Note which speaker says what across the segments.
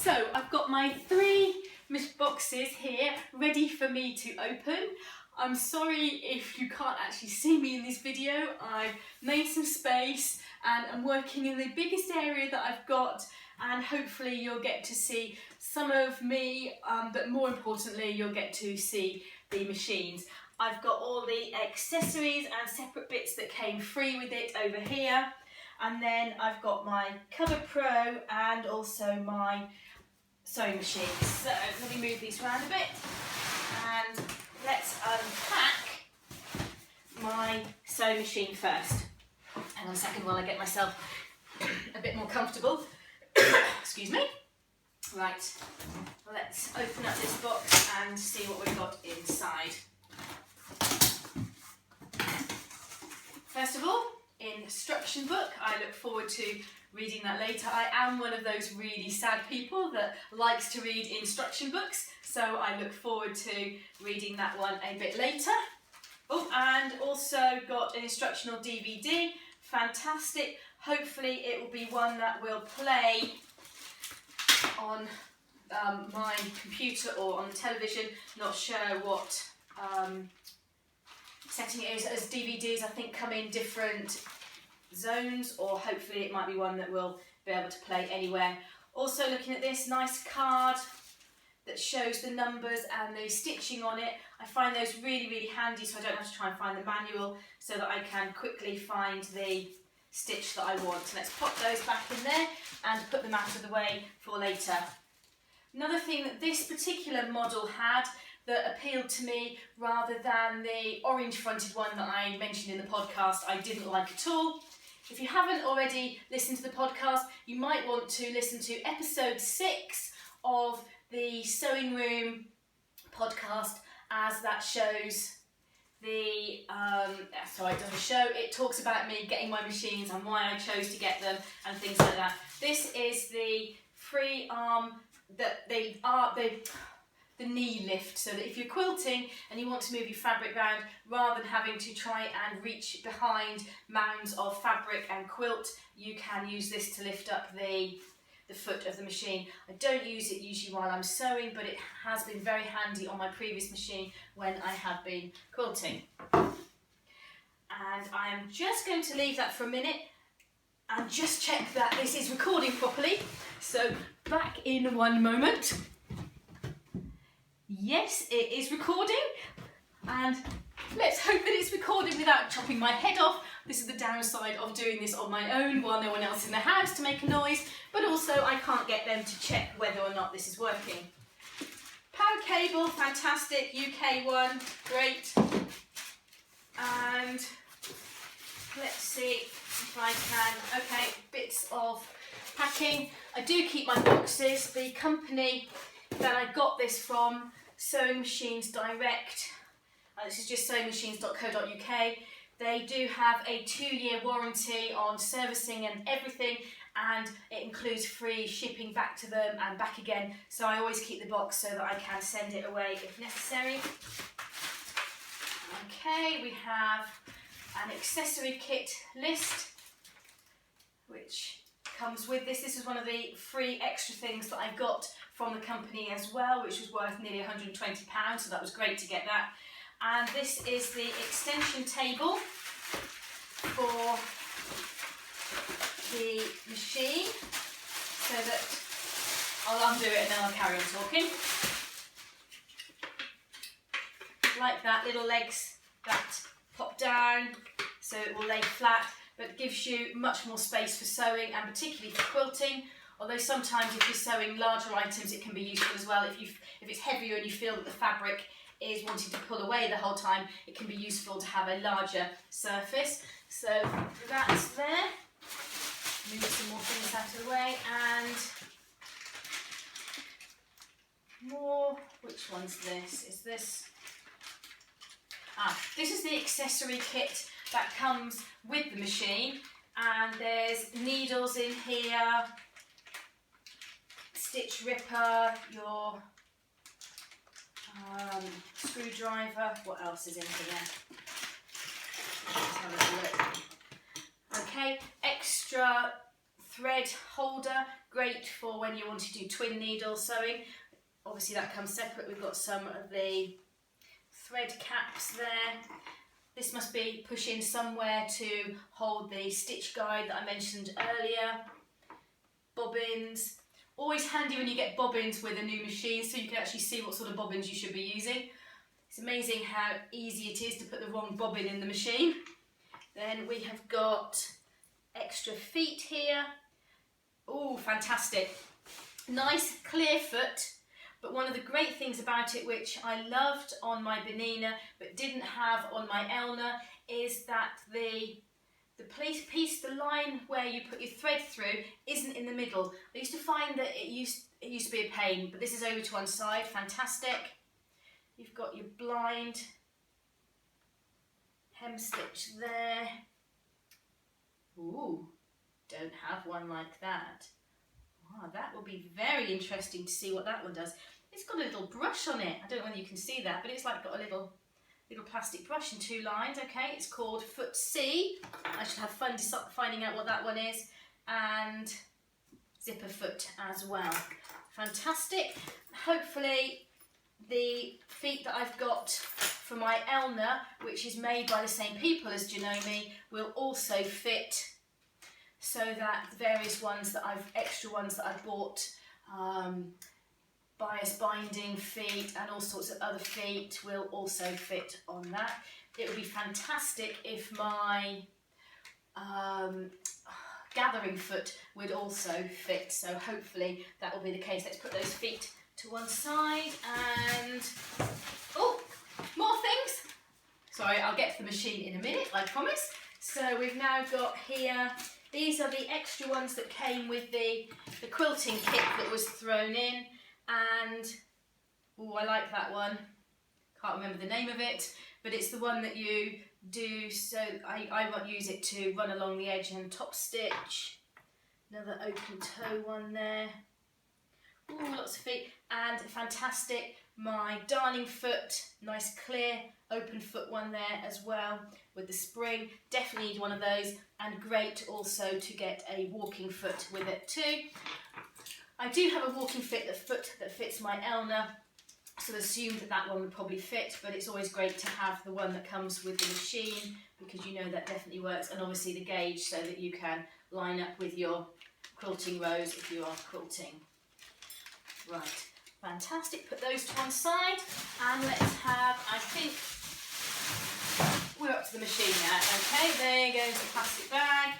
Speaker 1: So I've got my 3 boxes here ready for me to open. I'm sorry if you can't actually see me in this video. I've made some space and I'm working in the biggest area that I've got, and hopefully you'll get to see some of me, but more importantly you'll get to see the machines. I've got all the accessories and separate bits that came free with it over here, and then I've got my Coverpro and also my sewing machine. So let me move these around a bit and let's unpack my sewing machine first. Hang on a second while I get myself a bit more comfortable. Excuse me. Right, let's open up this box and see what we've got inside. First of all, instruction book. I look forward to reading that later. I am one of those really sad people that likes to read instruction books, so I look forward to reading that one a bit later. Oh, and also got an instructional DVD. Fantastic. Hopefully it will be one that will play on my computer or on the television. Not sure what setting it is. As DVDs I think come in different zones, or hopefully it might be one that will be able to play anywhere. Also looking at this nice card that shows the numbers and the stitching on it. I find those really handy, so I don't have to try and find the manual, so that I can quickly find the stitch that I want. So let's pop those back in there and put them out of the way for later. Another thing that this particular model had that appealed to me, rather than the orange fronted one that I mentioned in the podcast I didn't like at all. If you haven't already listened to the podcast, you might want to listen to episode 6 of the Sewing Room podcast, as that shows the, it talks about me getting my machines and why I chose to get them and things like that. This is the free arm, the knee lift, so that if you're quilting and you want to move your fabric around, rather than having to try and reach behind mounds of fabric and quilt, you can use this to lift up the foot of the machine. I don't use it usually while I'm sewing, but it has been very handy on my previous machine when I have been quilting. And I am just going to leave that for a minute and just check that this is recording properly. So back in one moment. Yes, it is recording, and let's hope that it's recording without chopping my head off. This is the downside of doing this on my own while no one else is in the house to make a noise, but also I can't get them to check whether or not this is working. Power cable, fantastic, UK one, great. And let's see if I can, okay, bits of packing. I do keep my boxes. The company that I got this from, Sewing Machines Direct, this is just sewingmachines.co.uk. They do have a 2-year warranty on servicing and everything, and it includes free shipping back to them and back again, so I always keep the box so that I can send it away if necessary. Okay, we have an accessory kit list which comes with this. This is one of the free extra things that I got from the company as well, which was worth nearly £120, so that was great to get that. And this is the extension table for the machine, so that I'll undo it and then I'll carry on talking. Like that, little legs that pop down so it will lay flat, but gives you much more space for sewing and particularly for quilting. Although sometimes if you're sewing larger items it can be useful as well. If it's heavier and you feel that the fabric is wanting to pull away the whole time, it can be useful to have a larger surface. So that's there. Move some more things out of the way, and more. Which one's this? Is this? This is the accessory kit that comes with the machine, and there's needles in here, stitch ripper, your screwdriver. What else is in here? Let's have a look. Okay, extra thread holder, great for when you want to do twin needle sewing. Obviously that comes separate. We've got some of the thread caps there. This must be push in somewhere to hold the stitch guide that I mentioned earlier. Bobbins. Always handy when you get bobbins with a new machine so you can actually see what sort of bobbins you should be using. It's amazing how easy it is to put the wrong bobbin in the machine. Then we have got extra feet here. Oh, fantastic. Nice clear foot, but one of the great things about it, which I loved on my Bernina but didn't have on my Elna, is that the piece, the line where you put your thread through, isn't in the middle. I used to find that it used to be a pain, but this is over to one side. Fantastic. You've got your blind hem stitch there. Ooh, don't have one like that. Wow, that will be very interesting to see what that one does. It's got a little brush on it. I don't know whether you can see that, but it's like got a little plastic brush and 2 lines. Okay, it's called Foot C. I should have fun finding out what that one is. And zipper foot as well. Fantastic. Hopefully the feet that I've got for my Elna, which is made by the same people as Janome, will also fit, so that the various ones that extra ones that I've bought, bias binding feet and all sorts of other feet, will also fit on that. It would be fantastic if my gathering foot would also fit, so hopefully that will be the case. Let's put those feet to one side and, oh, more things. Sorry, I'll get to the machine in a minute, I promise. So we've now got here, these are the extra ones that came with the quilting kit that was thrown in, and oh, I like that one. Can't remember the name of it, but it's the one that you do, so I won't use it to run along the edge and top stitch. Another open toe one there. Ooh, lots of feet, and fantastic, my darning foot, nice clear open foot one there as well with the spring. Definitely need one of those, and great also to get a walking foot with it too. I do have a walking foot that fits my Elna, so I assumed that one would probably fit, but it's always great to have the one that comes with the machine, because you know that definitely works, and obviously the gauge so that you can line up with your quilting rows if you are quilting. Right, fantastic. Put those to one side, and let's have, I think, we're up to the machine now. Okay, there goes the plastic bag.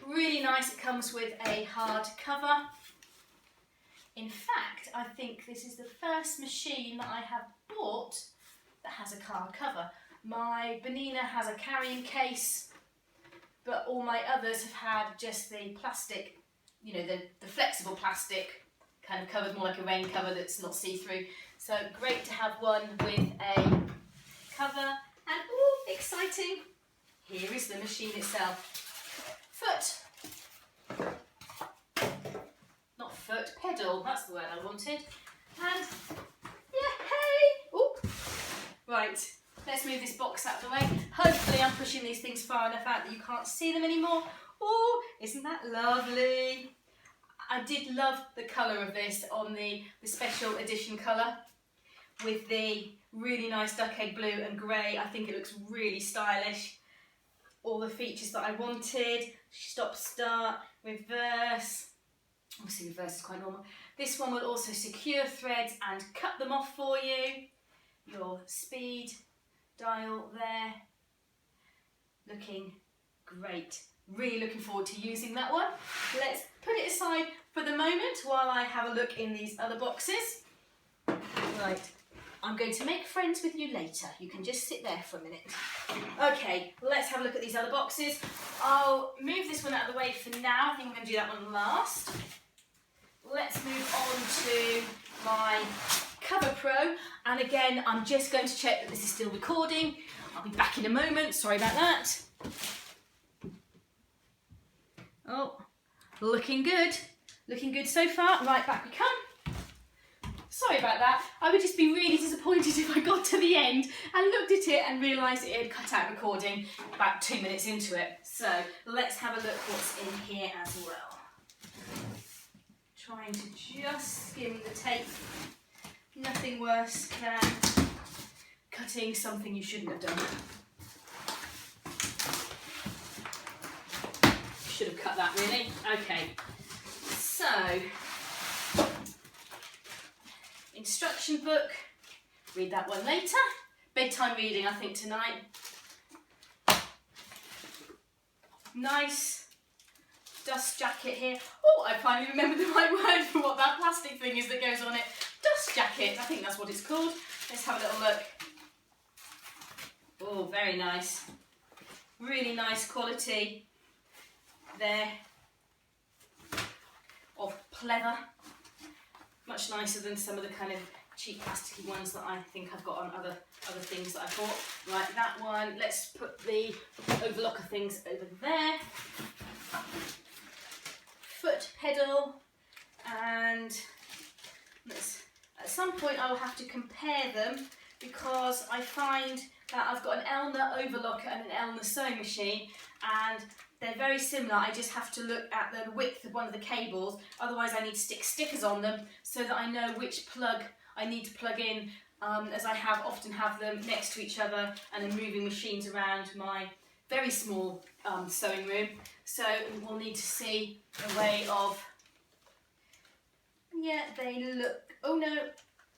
Speaker 1: Really nice, it comes with a hard cover. In fact, I think this is the first machine that I have bought that has a hard cover. My Bernina has a carrying case, but all my others have had just the plastic, you know, the flexible plastic kind of covered, more like a rain cover that's not see-through. So great to have one with a cover. And oh, exciting! Here is the machine itself. Foot. Not foot, pedal, that's the word I wanted. And yeah, hey! Ooh. Right, let's move this box out of the way. Hopefully I'm pushing these things far enough out that you can't see them anymore. Oh, isn't that lovely? I did love the colour of this on the special edition colour with the really nice duck egg blue and grey. I think it looks really stylish. All the features that I wanted. Stop, start, reverse. Obviously reverse is quite normal. This one will also secure threads and cut them off for you. Your speed dial there. Looking great. Really looking forward to using that one. Let's put it aside for the moment while I have a look in these other boxes. Right, I'm going to make friends with you later. You can just sit there for a minute. Okay, let's have a look at these other boxes. I'll move this one out of the way for now. I think I'm going to do that one last. Let's move on to my Coverpro. And again, I'm just going to check that this is still recording. I'll be back in a moment. Sorry about that. Oh, looking good. Looking good so far. Right, back we come. Sorry about that. I would just be really disappointed if I got to the end and looked at it and realised it had cut out recording about 2 minutes into it. So let's have a look what's in here as well. Trying to just skim the tape. Nothing worse than cutting something you shouldn't have done. Should have cut that really. Okay, so instruction book, read that one later. Bedtime reading I think tonight. Nice dust jacket here. Oh, I finally remembered the right word for what that plastic thing is that goes on it. Dust jacket, I think that's what it's called. Let's have a little look. Oh, very nice. Really nice quality there of pleather. Much nicer than some of the kind of cheap plasticky ones that I think I've got on other things that I bought. Right, that one, let's put the overlocker things over there. Foot pedal, and at some point I will have to compare them because I find that I've got an Elna overlocker and an Elna sewing machine, and they're very similar. I just have to look at the width of one of the cables, otherwise I need to stick stickers on them so that I know which plug I need to plug in, as I often have them next to each other and I'm moving machines around my very small sewing room. So we'll need to see a way of, yeah, they look, oh no,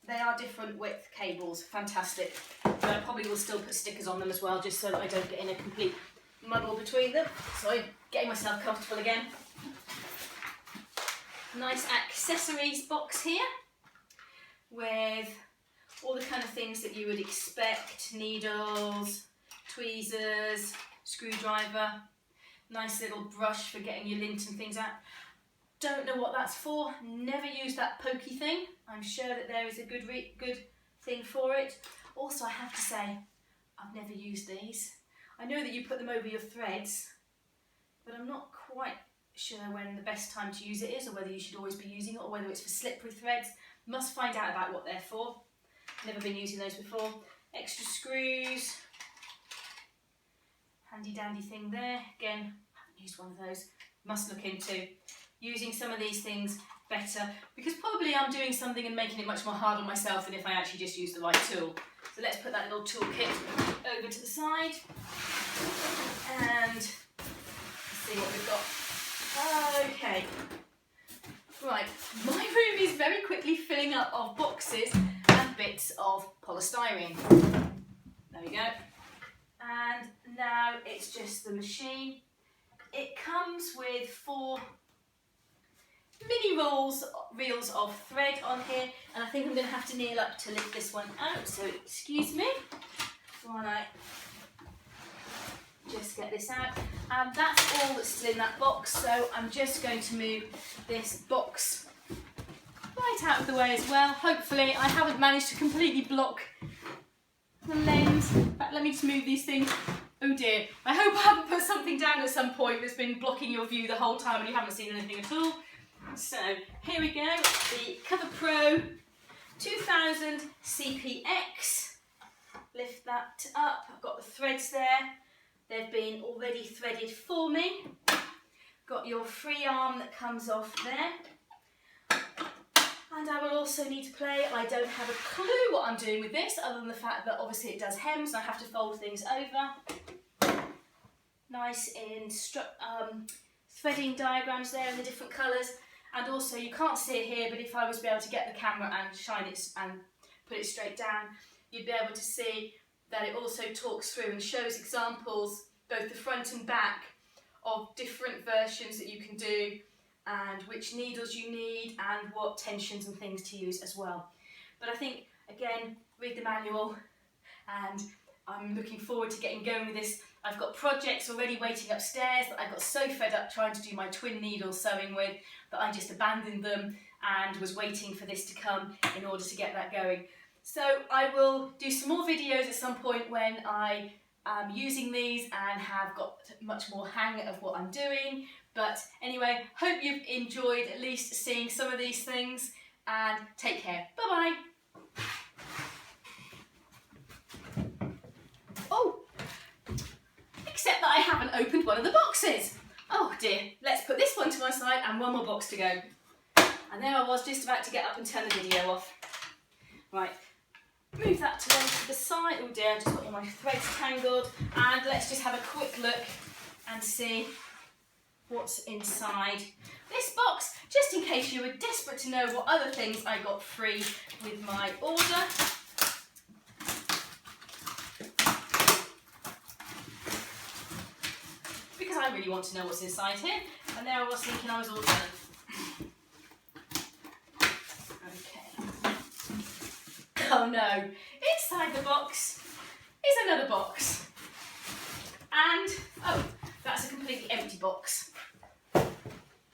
Speaker 1: they are different width cables, fantastic. But I probably will still put stickers on them as well, just so that I don't get in a complete muddle between them. So I'm getting myself comfortable again. Nice accessories box here with all the kind of things that you would expect: needles, tweezers, screwdriver, nice little brush for getting your lint and things out. Don't know what that's for, never used that pokey thing. I'm sure that there is a good thing for it. Also, I have to say, I've never used these. I know that you put them over your threads, but I'm not quite sure when the best time to use it is, or whether you should always be using it, or whether it's for slippery threads. Must find out about what they're for. Never been using those before. Extra screws. Handy dandy thing there. Again, haven't used one of those. Must look into using some of these things better, because probably I'm doing something and making it much more hard on myself than if I actually just use the right tool. So let's put that little toolkit over to the side and see what we've got. Okay, right, my room is very quickly filling up of boxes and bits of polystyrene. There we go. And now it's just the machine. It comes with 4 mini reels of thread on here, and I think I'm going to have to kneel up to lift this one out, so excuse me while I just get this out. And that's all that's still in that box, so I'm just going to move this box right out of the way as well. Hopefully I haven't managed to completely block the lens. In fact, let me just move these things. Oh dear, I hope I haven't put something down at some point that's been blocking your view the whole time and you haven't seen anything at all. So here we go, the Coverpro 2000 CPX. Lift that up, I've got the threads there. They've been already threaded for me. Got your free arm that comes off there. And I will also need to play, I don't have a clue what I'm doing with this, other than the fact that obviously it does hems, and I have to fold things over. Nice in threading diagrams there in the different colours. And also, you can't see it here, but if I was to be able to get the camera and shine it and put it straight down, you'd be able to see that it also talks through and shows examples, both the front and back, of different versions that you can do, and which needles you need and what tensions and things to use as well. But I think, again, read the manual, and I'm looking forward to getting going with this. I've got projects already waiting upstairs that I got so fed up trying to do my twin needle sewing with that I just abandoned them and was waiting for this to come in order to get that going. So I will do some more videos at some point when I am using these and have got much more hang of what I'm doing. But anyway, hope you've enjoyed at least seeing some of these things, and take care. Bye bye. opened one of the boxes. Oh dear, let's put this one to one side and one more box to go. And there I was just about to get up and turn the video off. Right, move that to one to the side. Oh dear, I just got all my threads tangled. And let's just have a quick look and see what's inside this box, just in case you were desperate to know what other things I got free with my order. Because I really want to know what's inside here, and there I was thinking I was all done. Okay. Oh no, inside the box is another box. And, oh, that's a completely empty box.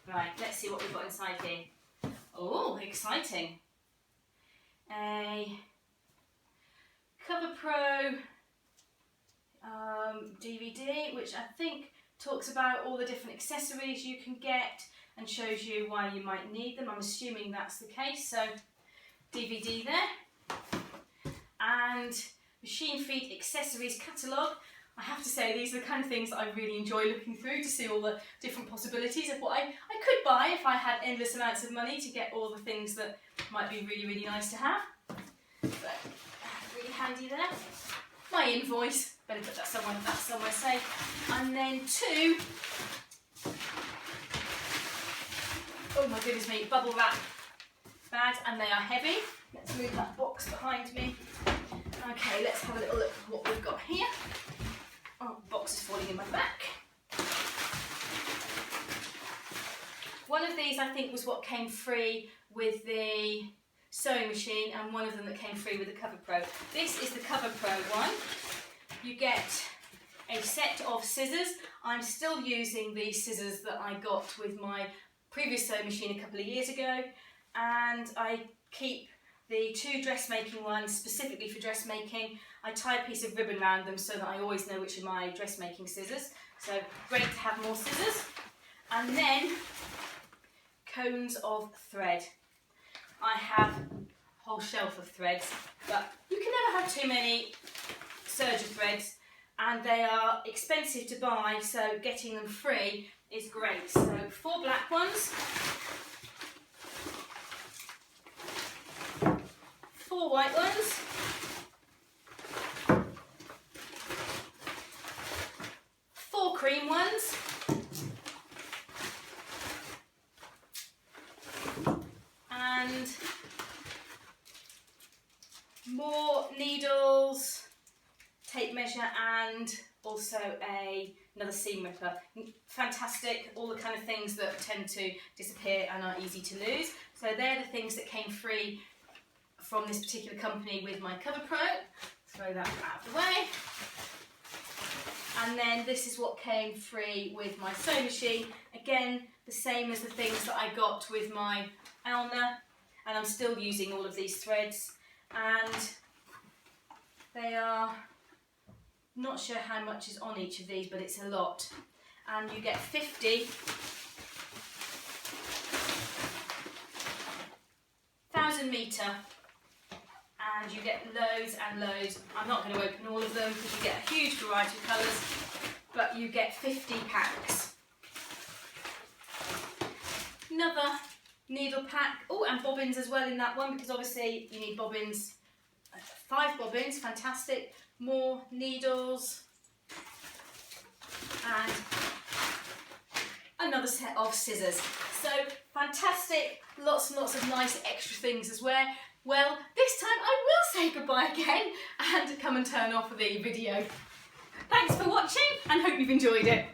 Speaker 1: Right, let's see what we've got inside here. Oh, exciting. A Coverpro DVD, which I think talks about all the different accessories you can get and shows you why you might need them. I'm assuming that's the case. So, DVD there. And Machine Feet Accessories Catalogue. I have to say, these are the kind of things that I really enjoy looking through to see all the different possibilities of what I could buy if I had endless amounts of money to get all the things that might be really, really nice to have. But really handy there. My invoice, better put that somewhere safe. And then two, oh my goodness me, bubble wrap bags, and they are heavy. Let's move that box behind me. Okay, let's have a little look at what we've got here. Oh, the box is falling in my back. One of these I think was what came free with the sewing machine, and one of them that came free with the Coverpro. This is the Coverpro one. You get a set of scissors. I'm still using the scissors that I got with my previous sewing machine a couple of years ago, and I keep the two dressmaking ones specifically for dressmaking. I tie a piece of ribbon around them so that I always know which are my dressmaking scissors. So great to have more scissors. And then cones of thread. I have a whole shelf of threads, but you can never have too many serger threads, and they are expensive to buy, so getting them free is great. So 4 black ones, 4 white ones, 4 cream ones, and more needles, tape measure, and also another seam ripper. Fantastic, all the kind of things that tend to disappear and are easy to lose. So they're the things that came free from this particular company with my Coverpro. Throw that out of the way. And then this is what came free with my sewing machine. Again, the same as the things that I got with my Alna, and I'm still using all of these threads, and they are, not sure how much is on each of these, but it's a lot. And you get 50 1,000-metre, and you get loads and loads. I'm not going to open all of them because you get a huge variety of colours, but you get 50 packs. Another needle pack. Oh, and bobbins as well in that one, because obviously you need bobbins. 5 bobbins, fantastic. More needles, and another set of scissors. So fantastic, lots and lots of nice extra things as well. Well, this time I will say goodbye again and come and turn off the video. Thanks for watching, and hope you've enjoyed it.